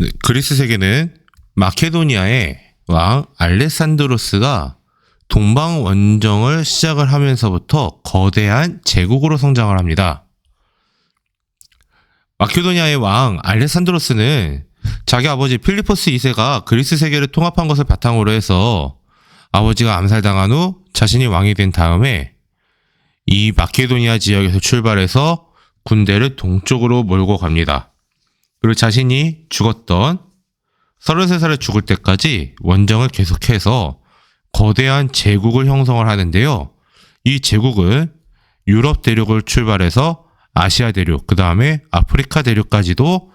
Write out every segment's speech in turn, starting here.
네, 그리스 세계는 마케도니아의 왕 알레산드로스가 동방 원정을 시작을 하면서부터 거대한 제국으로 성장을 합니다. 마케도니아의 왕 알레산드로스는 자기 아버지 필리포스 2세가 그리스 세계를 통합한 것을 바탕으로 해서 아버지가 암살당한 후 자신이 왕이 된 다음에 이 마케도니아 지역에서 출발해서 군대를 동쪽으로 몰고 갑니다. 그리고 자신이 죽었던 33살에 죽을 때까지 원정을 계속해서 거대한 제국을 형성을 하는데요. 이 제국은 유럽 대륙을 출발해서 아시아 대륙, 그 다음에 아프리카 대륙까지도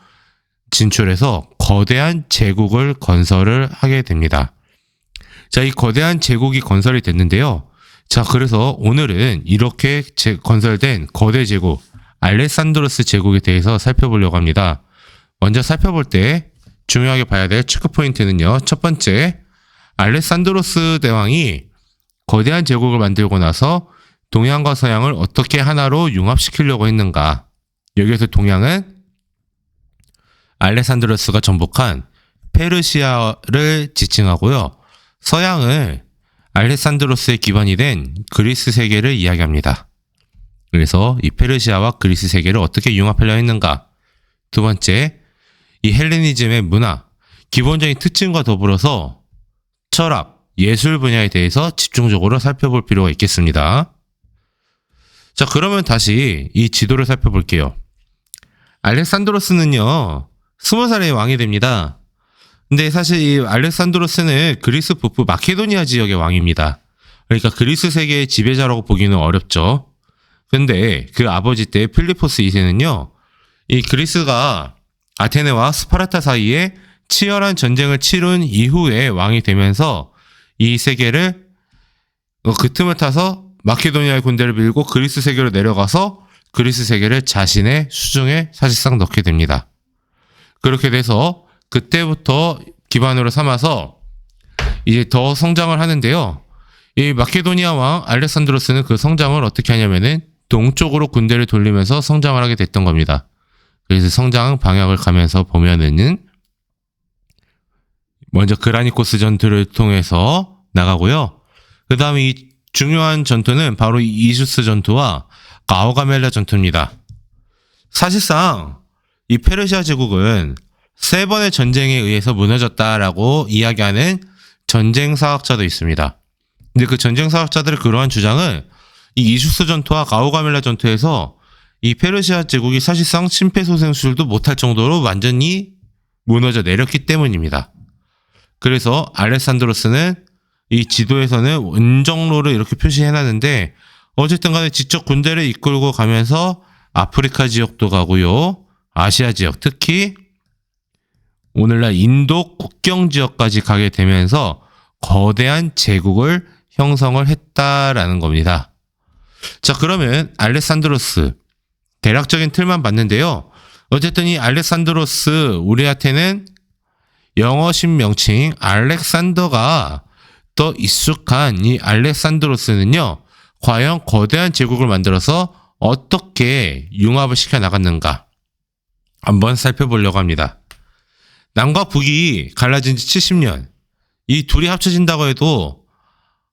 진출해서 거대한 제국을 건설을 하게 됩니다. 자, 이 거대한 제국이 건설이 됐는데요. 자, 그래서 오늘은 이렇게 건설된 거대 제국, 알레산드로스 제국에 대해서 살펴보려고 합니다. 먼저 살펴볼 때 중요하게 봐야 될 체크 포인트는요. 첫 번째, 알레산드로스 대왕이 거대한 제국을 만들고 나서 동양과 서양을 어떻게 하나로 융합시키려고 했는가. 여기에서 동양은 알레산드로스가 정복한 페르시아를 지칭하고요. 서양을 알레산드로스의 기반이 된 그리스 세계를 이야기합니다. 그래서 이 페르시아와 그리스 세계를 어떻게 융합하려 했는가. 두 번째, 이 헬레니즘의 문화, 기본적인 특징과 더불어서 철학, 예술 분야에 대해서 집중적으로 살펴볼 필요가 있겠습니다. 자, 그러면 다시 이 지도를 살펴볼게요. 알렉산드로스는요, 20살에 왕이 됩니다. 근데 사실 이 알렉산드로스는 그리스 북부 마케도니아 지역의 왕입니다. 그러니까 그리스 세계의 지배자라고 보기는 어렵죠. 근데 그 아버지 때 필리포스 2세는요, 이 그리스가 아테네와 스파르타 사이에 치열한 전쟁을 치룬 이후에 왕이 되면서 이 세계를 그 틈을 타서 마케도니아의 군대를 밀고 그리스 세계로 내려가서 그리스 세계를 자신의 수중에 사실상 넣게 됩니다. 그렇게 돼서 그때부터 기반으로 삼아서 이제 더 성장을 하는데요. 이 마케도니아 왕 알렉산드로스는 그 성장을 어떻게 하냐면은 동쪽으로 군대를 돌리면서 성장을 하게 됐던 겁니다. 그래서 성장 방향을 가면서 보면은 먼저 그라니코스 전투를 통해서 나가고요. 그 다음에 이 중요한 전투는 바로 이슈스 전투와 가오가멜라 전투입니다. 사실상 이 페르시아 제국은 3번의 전쟁에 의해서 무너졌다라고 이야기하는 전쟁사학자도 있습니다. 근데 그 전쟁사학자들의 그러한 주장은 이 이슈스 전투와 가오가멜라 전투에서 이 페르시아 제국이 사실상 심폐소생술도 못할 정도로 완전히 무너져 내렸기 때문입니다. 그래서 알렉산드로스는 이 지도에서는 원정로를 이렇게 표시해놨는데 어쨌든 간에 직접 군대를 이끌고 가면서 아프리카 지역도 가고요. 아시아 지역, 특히 오늘날 인도 국경 지역까지 가게 되면서 거대한 제국을 형성을 했다라는 겁니다. 자, 그러면 알렉산드로스 대략적인 틀만 봤는데요. 어쨌든 이 알렉산드로스, 우리한테는 영어식 명칭 알렉산더가 더 익숙한 이 알렉산드로스는요, 과연 거대한 제국을 만들어서 어떻게 융합을 시켜 나갔는가 한번 살펴보려고 합니다. 남과 북이 갈라진 지 70년, 이 둘이 합쳐진다고 해도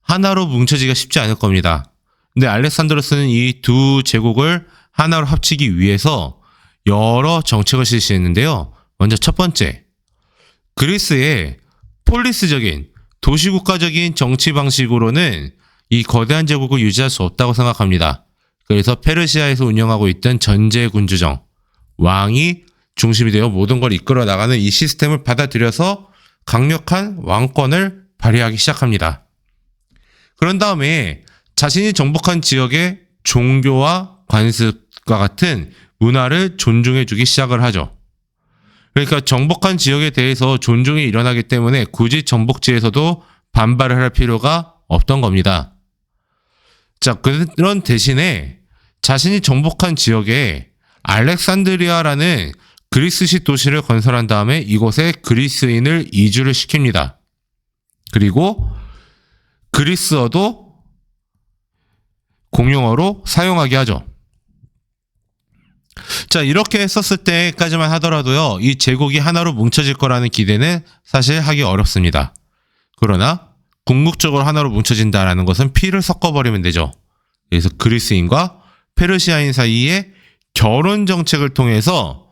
하나로 뭉쳐지기가 쉽지 않을 겁니다. 근데 알렉산드로스는 이 두 제국을 하나로 합치기 위해서 여러 정책을 실시했는데요. 먼저 첫 번째, 그리스의 폴리스적인 도시국가적인 정치 방식으로는 이 거대한 제국을 유지할 수 없다고 생각합니다. 그래서 페르시아에서 운영하고 있던 전제군주정, 왕이 중심이 되어 모든 걸 이끌어 나가는 이 시스템을 받아들여서 강력한 왕권을 발휘하기 시작합니다. 그런 다음에 자신이 정복한 지역의 종교와 관습과 같은 문화를 존중해주기 시작을 하죠. 그러니까 정복한 지역에 대해서 존중이 일어나기 때문에 굳이 정복지에서도 반발을 할 필요가 없던 겁니다. 자, 그런 대신에 자신이 정복한 지역에 알렉산드리아라는 그리스식 도시를 건설한 다음에 이곳에 그리스인을 이주를 시킵니다. 그리고 그리스어도 공용어로 사용하게 하죠. 자, 이렇게 썼을 때까지만 하더라도요, 이 제국이 하나로 뭉쳐질 거라는 기대는 사실 하기 어렵습니다. 그러나 궁극적으로 하나로 뭉쳐진다라는 것은 피를 섞어버리면 되죠. 그래서 그리스인과 페르시아인 사이에 결혼 정책을 통해서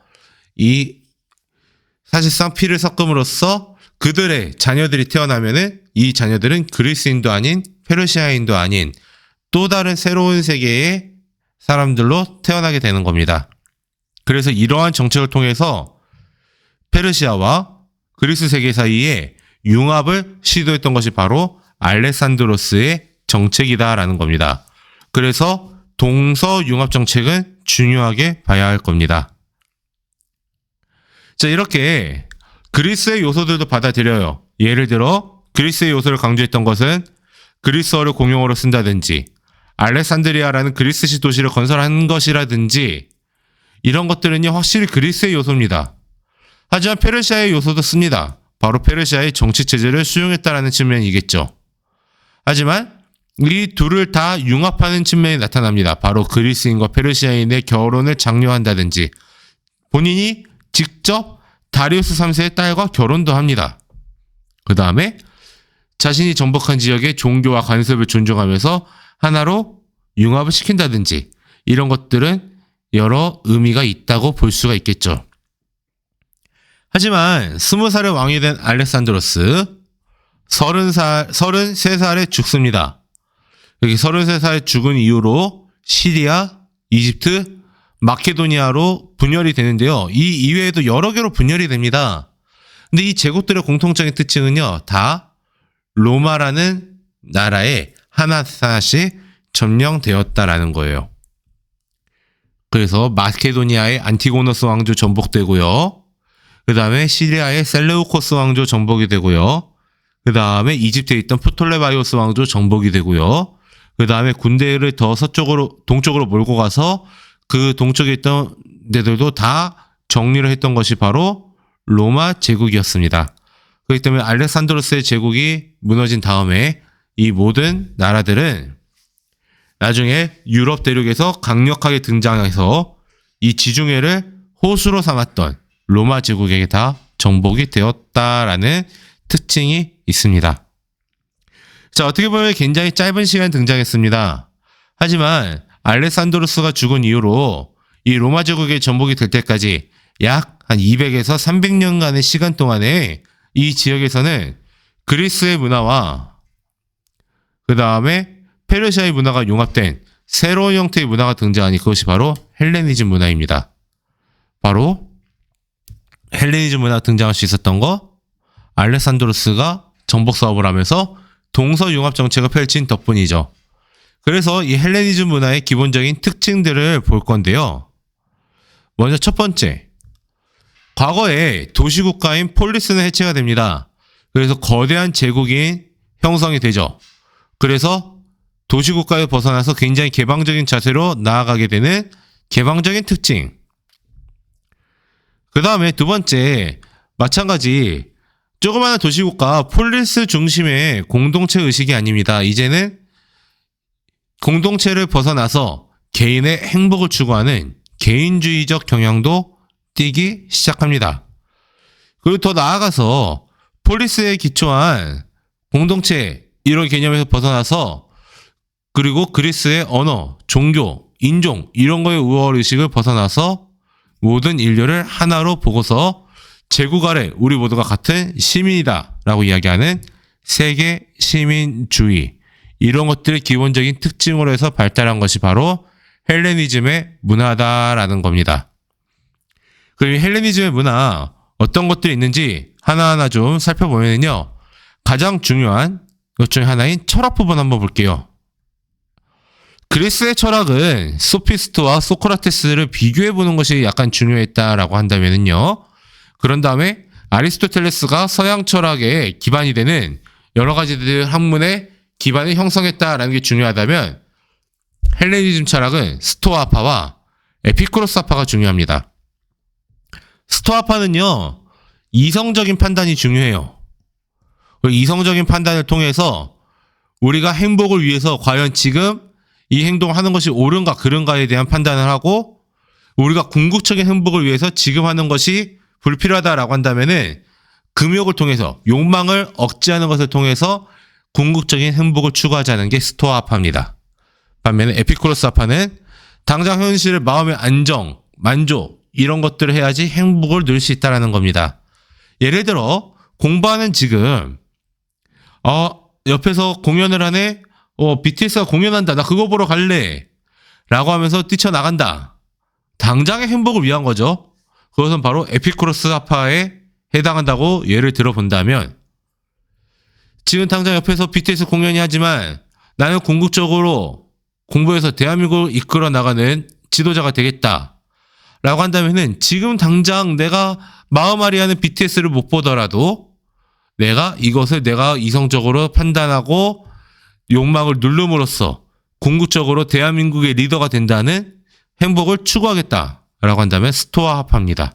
이 사실상 피를 섞음으로써 그들의 자녀들이 태어나면은 이 자녀들은 그리스인도 아닌 페르시아인도 아닌 또 다른 새로운 세계의 사람들로 태어나게 되는 겁니다. 그래서 이러한 정책을 통해서 페르시아와 그리스 세계 사이에 융합을 시도했던 것이 바로 알렉산드로스의 정책이다라는 겁니다. 그래서 동서 융합 정책은 중요하게 봐야 할 겁니다. 자, 이렇게 그리스의 요소들도 받아들여요. 예를 들어 그리스의 요소를 강조했던 것은 그리스어를 공용어로 쓴다든지 알렉산드리아라는 그리스시 도시를 건설한 것이라든지 이런 것들은요 확실히 그리스의 요소입니다. 하지만 페르시아의 요소도 씁니다. 바로 페르시아의 정치 체제를 수용했다라는 측면이겠죠. 하지만 이 둘을 다 융합하는 측면이 나타납니다. 바로 그리스인과 페르시아인의 결혼을 장려한다든지 본인이 직접 다리우스 3세의 딸과 결혼도 합니다. 그 다음에 자신이 정복한 지역의 종교와 관습을 존중하면서 하나로 융합을 시킨다든지 이런 것들은 여러 의미가 있다고 볼 수가 있겠죠. 하지만 20살의 왕이 된 알렉산드로스 33살에 죽습니다. 여기 33살에 죽은 이후로 시리아, 이집트, 마케도니아로 분열이 되는데요. 이 이외에도 여러 개로 분열이 됩니다. 근데 이 제국들의 공통적인 특징은요. 다 로마라는 나라에 하나씩 점령되었다라는 거예요. 그래서 마케도니아의 안티고노스 왕조 전복되고요. 그 다음에 시리아의 셀레우코스 왕조 전복이 되고요. 그 다음에 이집트에 있던 프톨레바이오스 왕조 전복이 되고요. 그 다음에 군대를 더 동쪽으로 몰고 가서 그 동쪽에 있던 데들도 다 정리를 했던 것이 바로 로마 제국이었습니다. 그렇기 때문에 알렉산드로스의 제국이 무너진 다음에 이 모든 나라들은 나중에 유럽 대륙에서 강력하게 등장해서 이 지중해를 호수로 삼았던 로마 제국에게 다 정복이 되었다라는 특징이 있습니다. 자, 어떻게 보면 굉장히 짧은 시간 등장했습니다. 하지만 알렉산드로스가 죽은 이후로 이 로마 제국의 정복이 될 때까지 약 한 200에서 300년간의 시간 동안에 이 지역에서는 그리스의 문화와 그 다음에 페르시아의 문화가 융합된 새로운 형태의 문화가 등장하니 그것이 바로 헬레니즘 문화입니다. 바로 헬레니즘 문화가 등장할 수 있었던 거 알렉산드로스가 정복 사업을 하면서 동서융합 정책을 펼친 덕분이죠. 그래서 이 헬레니즘 문화의 기본적인 특징들을 볼 건데요. 먼저 첫 번째, 과거에 도시국가인 폴리스는 해체가 됩니다. 그래서 거대한 제국이 형성이 되죠. 그래서 도시국가에 벗어나서 굉장히 개방적인 자세로 나아가게 되는 개방적인 특징. 그 다음에 두 번째, 마찬가지 조그마한 도시국가 폴리스 중심의 공동체 의식이 아닙니다. 이제는 공동체를 벗어나서 개인의 행복을 추구하는 개인주의적 경향도 띄기 시작합니다. 그리고 더 나아가서 폴리스에 기초한 공동체 이런 개념에서 벗어나서 그리고 그리스의 언어, 종교, 인종 이런 거의 우월의식을 벗어나서 모든 인류를 하나로 보고서 제국 아래 우리 모두가 같은 시민이다 라고 이야기하는 세계 시민주의 이런 것들의 기본적인 특징으로 해서 발달한 것이 바로 헬레니즘의 문화다라는 겁니다. 그럼 헬레니즘의 문화 어떤 것들이 있는지 하나하나 좀 살펴보면요. 가장 중요한 것 중에 하나인 철학 부분 한번 볼게요. 그리스의 철학은 소피스트와 소크라테스를 비교해보는 것이 약간 중요했다라고 한다면요. 그런 다음에 아리스토텔레스가 서양 철학의 기반이 되는 여러 가지들 학문의 기반을 형성했다라는 게 중요하다면 헬레니즘 철학은 스토아파와 에피쿠로스파가 중요합니다. 스토아파는요. 이성적인 판단이 중요해요. 이성적인 판단을 통해서 우리가 행복을 위해서 과연 지금 이 행동을 하는 것이 옳은가 그른가에 대한 판단을 하고 우리가 궁극적인 행복을 위해서 지금 하는 것이 불필요하다라고 한다면은 금욕을 통해서 욕망을 억제하는 것을 통해서 궁극적인 행복을 추구하자는 게 스토아파입니다. 반면에 에피쿠로스파는 당장 현실의 마음의 안정, 만족 이런 것들을 해야지 행복을 누릴 수 있다는 겁니다. 예를 들어 공부하는 지금 옆에서 공연을 하네. BTS가 공연한다. 나 그거 보러 갈래. 라고 하면서 뛰쳐나간다. 당장의 행복을 위한 거죠. 그것은 바로 에피쿠로스파에 해당한다고 예를 들어본다면 지금 당장 옆에서 BTS 공연이 하지만 나는 궁극적으로 공부해서 대한민국을 이끌어 나가는 지도자가 되겠다. 라고 한다면은 지금 당장 내가 마음앓이하는 BTS를 못 보더라도 내가 이것을 내가 이성적으로 판단하고 욕망을 누름으로써 궁극적으로 대한민국의 리더가 된다는 행복을 추구하겠다라고 한다면 스토아파입니다.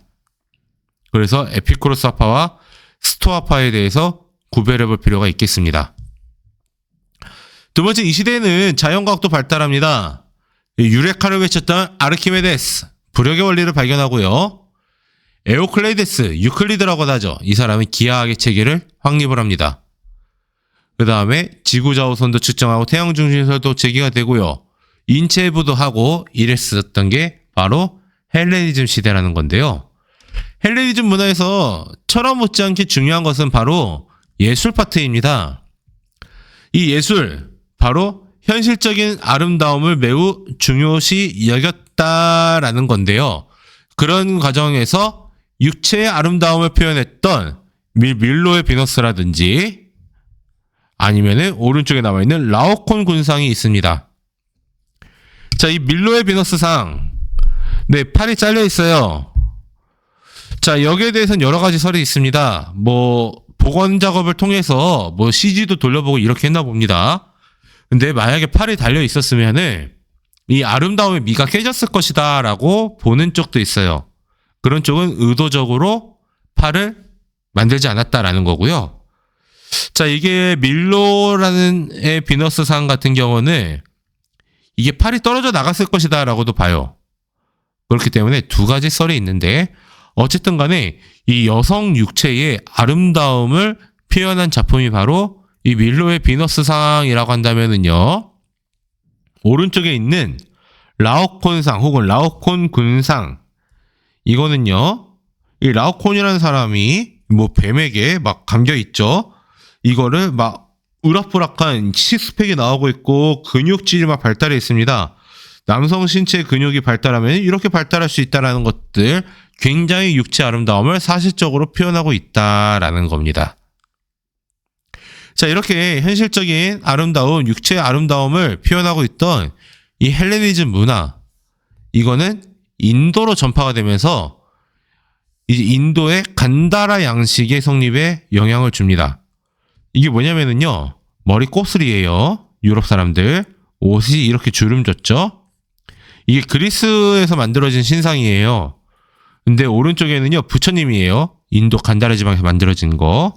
그래서 에피쿠로스파와 스토아파에 대해서 구별해 볼 필요가 있겠습니다. 두 번째, 이 시대에는 자연과학도 발달합니다. 유레카를 외쳤던 아르키메데스, 부력의 원리를 발견하고요. 에오클레이데스, 유클리드라고도 하죠. 이 사람은 기하학의 체계를 확립을 합니다. 그 다음에 지구자우선도 측정하고 태양 중심설도 제기가 되고요. 인체부도 하고 이랬었던 게 바로 헬레니즘 시대라는 건데요. 헬레니즘 문화에서 철학 못지않게 중요한 것은 바로 예술 파트입니다. 이 예술, 바로 현실적인 아름다움을 매우 중요시 여겼다라는 건데요. 그런 과정에서 육체의 아름다움을 표현했던 밀로의 비너스라든지 아니면은 오른쪽에 남아있는 라오콘 군상이 있습니다. 자, 이 밀로의 비너스상, 네, 팔이 잘려 있어요. 자, 여기에 대해서는 여러 가지 설이 있습니다. 복원 작업을 통해서 CG도 돌려보고 이렇게 했나 봅니다. 근데 만약에 팔이 달려 있었으면은 이 아름다움의 미가 깨졌을 것이다 라고 보는 쪽도 있어요. 그런 쪽은 의도적으로 팔을 만들지 않았다라는 거고요. 자, 이게 밀로라는 비너스상 같은 경우는 이게 팔이 떨어져 나갔을 것이다 라고도 봐요. 그렇기 때문에 두 가지 썰이 있는데 어쨌든 간에 이 여성 육체의 아름다움을 표현한 작품이 바로 이 밀로의 비너스상이라고 한다면은요. 오른쪽에 있는 라오콘상 혹은 라오콘 군상, 이거는요. 이 라오콘이라는 사람이 뱀에게 막 감겨있죠. 이거를 막 우락부락한 시스펙이 나오고 있고 근육질이 막 발달해 있습니다. 남성 신체 근육이 발달하면 이렇게 발달할 수 있다는 것들, 굉장히 육체 아름다움을 사실적으로 표현하고 있다라는 겁니다. 자, 이렇게 현실적인 아름다움, 육체의 아름다움을 표현하고 있던 이 헬레니즘 문화, 이거는 인도로 전파가 되면서 이제 인도의 간다라 양식의 성립에 영향을 줍니다. 이게 뭐냐면은요, 머리 곱슬이에요. 유럽 사람들 옷이 이렇게 주름졌죠. 이게 그리스에서 만들어진 신상이에요. 근데 오른쪽에는요, 부처님이에요. 인도 간다라 지방에서 만들어진 거.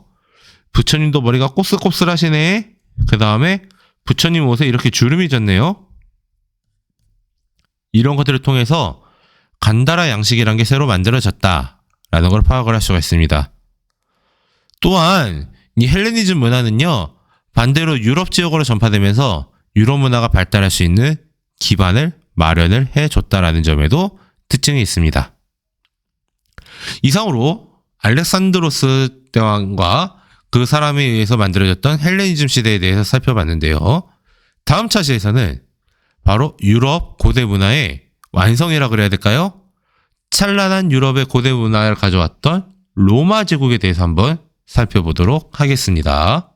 부처님도 머리가 꼬슬꼬슬하시네. 그 다음에 부처님 옷에 이렇게 주름이 졌네요. 이런 것들을 통해서 간다라 양식이란 게 새로 만들어졌다라는 걸 파악을 할 수가 있습니다. 또한 이 헬레니즘 문화는요, 반대로 유럽 지역으로 전파되면서 유럽 문화가 발달할 수 있는 기반을 마련을 해줬다라는 점에도 특징이 있습니다. 이상으로 알렉산드로스 대왕과 그 사람에 의해서 만들어졌던 헬레니즘 시대에 대해서 살펴봤는데요. 다음 차시에서는 바로 유럽 고대 문화의 완성이라 그래야 될까요? 찬란한 유럽의 고대 문화를 가져왔던 로마 제국에 대해서 한번 살펴보도록 하겠습니다.